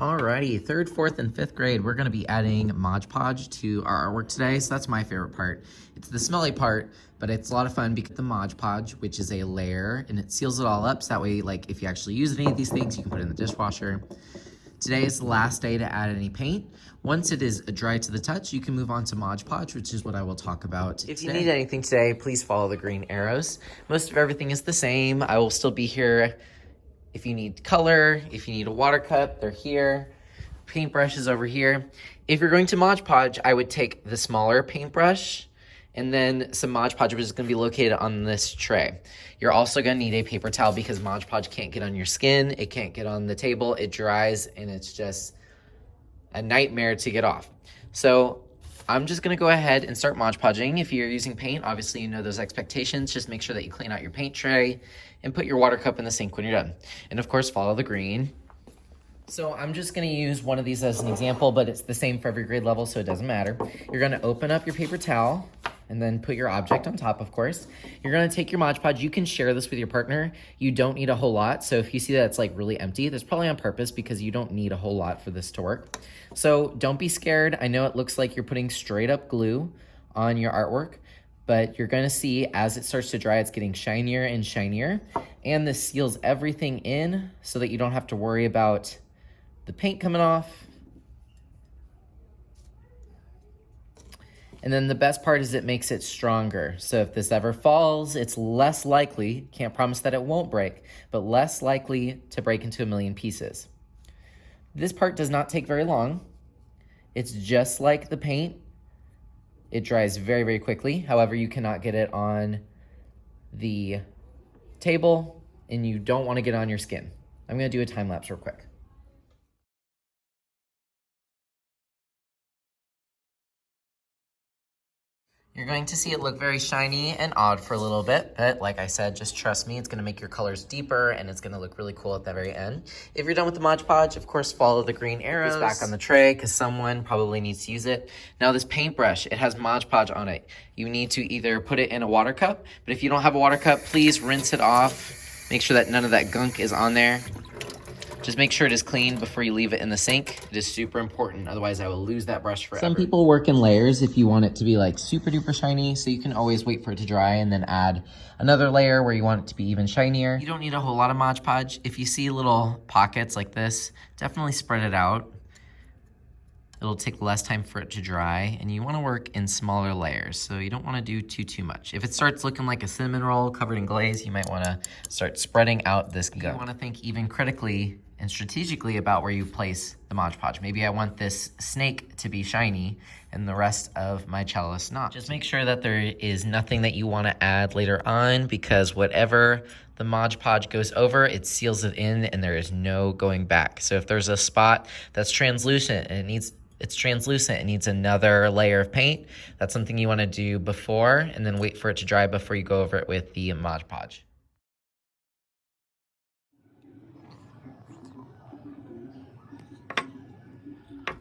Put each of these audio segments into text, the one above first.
Alrighty, 3rd, 4th, and 5th grade, we're gonna be adding Mod Podge to our artwork today, so that's my favorite part. It's the smelly part, but it's a lot of fun because the Mod Podge, which is a layer, and it seals it all up, so that way, like, if you actually use any of these things, you can put it in the dishwasher. Today is the last day to add any paint. Once it is dry to the touch, you can move on to Mod Podge, which is what I will talk about today. If you need anything today, please follow the green arrows. Most of everything is the same. I will still be here. If you need color, if you need a water cup, they're here. Paintbrush is over here. If you're going to Mod Podge, I would take the smaller paintbrush and then some Mod Podge, which is going to be located on this tray. You're also going to need a paper towel because Mod Podge can't get on your skin. It can't get on the table. It dries and it's just a nightmare to get off. So I'm just going to go ahead and start Mod Podging. If you're using paint, obviously you know those expectations. Just make sure that you clean out your paint tray and put your water cup in the sink when you're done. And of course, follow the green. So I'm just going to use one of these as an example, but it's the same for every grade level, so it doesn't matter. You're going to open up your paper towel and then put your object on top, of course. You're going to take your Mod Podge. You can share this with your partner. You don't need a whole lot. So if you see that it's like really empty, that's probably on purpose because you don't need a whole lot for this to work. So don't be scared. I know it looks like you're putting straight up glue on your artwork, but you're going to see as it starts to dry, it's getting shinier and shinier. And this seals everything in so that you don't have to worry about the paint coming off. And then the best part is it makes it stronger. So if this ever falls, it's less likely, can't promise that it won't break, but less likely to break into a million pieces. This part does not take very long. It's just like the paint. It dries very, very quickly. However, you cannot get it on the table and you don't want to get it on your skin. I'm going to do a time lapse real quick. You're going to see it look very shiny and odd for a little bit, but like I said, just trust me, it's gonna make your colors deeper and it's gonna look really cool at the very end. If you're done with the Mod Podge, of course, follow the green arrows back on the tray because someone probably needs to use it. Now this paintbrush, it has Mod Podge on it. You need to either put it in a water cup, but if you don't have a water cup, please rinse it off. Make sure that none of that gunk is on there. Just make sure it is clean before you leave it in the sink. It is super important, otherwise I will lose that brush forever. Some people work in layers if you want it to be like super duper shiny, so you can always wait for it to dry and then add another layer where you want it to be even shinier. You don't need a whole lot of Mod Podge. If you see little pockets like this, definitely spread it out. It'll take less time for it to dry, and you want to work in smaller layers, so you don't want to do too much. If it starts looking like a cinnamon roll covered in glaze, you might want to start spreading out this gunk. You want to think even critically and strategically about where you place the Mod Podge. Maybe I want this snake to be shiny and the rest of my chalice not. Just make sure that there is nothing that you want to add later on, because whatever the Mod Podge goes over, it seals it in and there is no going back. So if there's a spot that's translucent and it's translucent, it needs another layer of paint, that's something you want to do before and then wait for it to dry before you go over it with the Mod Podge.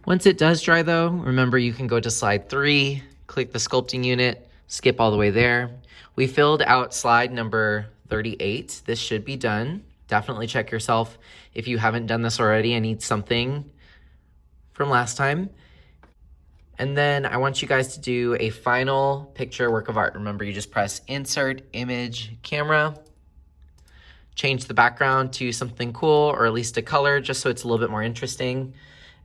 Once it does dry though, remember you can go to slide 3, click the sculpting unit, skip all the way there. We filled out slide number 38. This should be done. Definitely check yourself if you haven't done this already. I need something from last time. And then I want you guys to do a final picture work of art. Remember, you just press insert image camera, change the background to something cool or at least a color just so it's a little bit more interesting.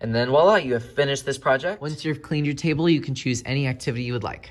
And then voila, you have finished this project. Once you've cleaned your table, you can choose any activity you would like.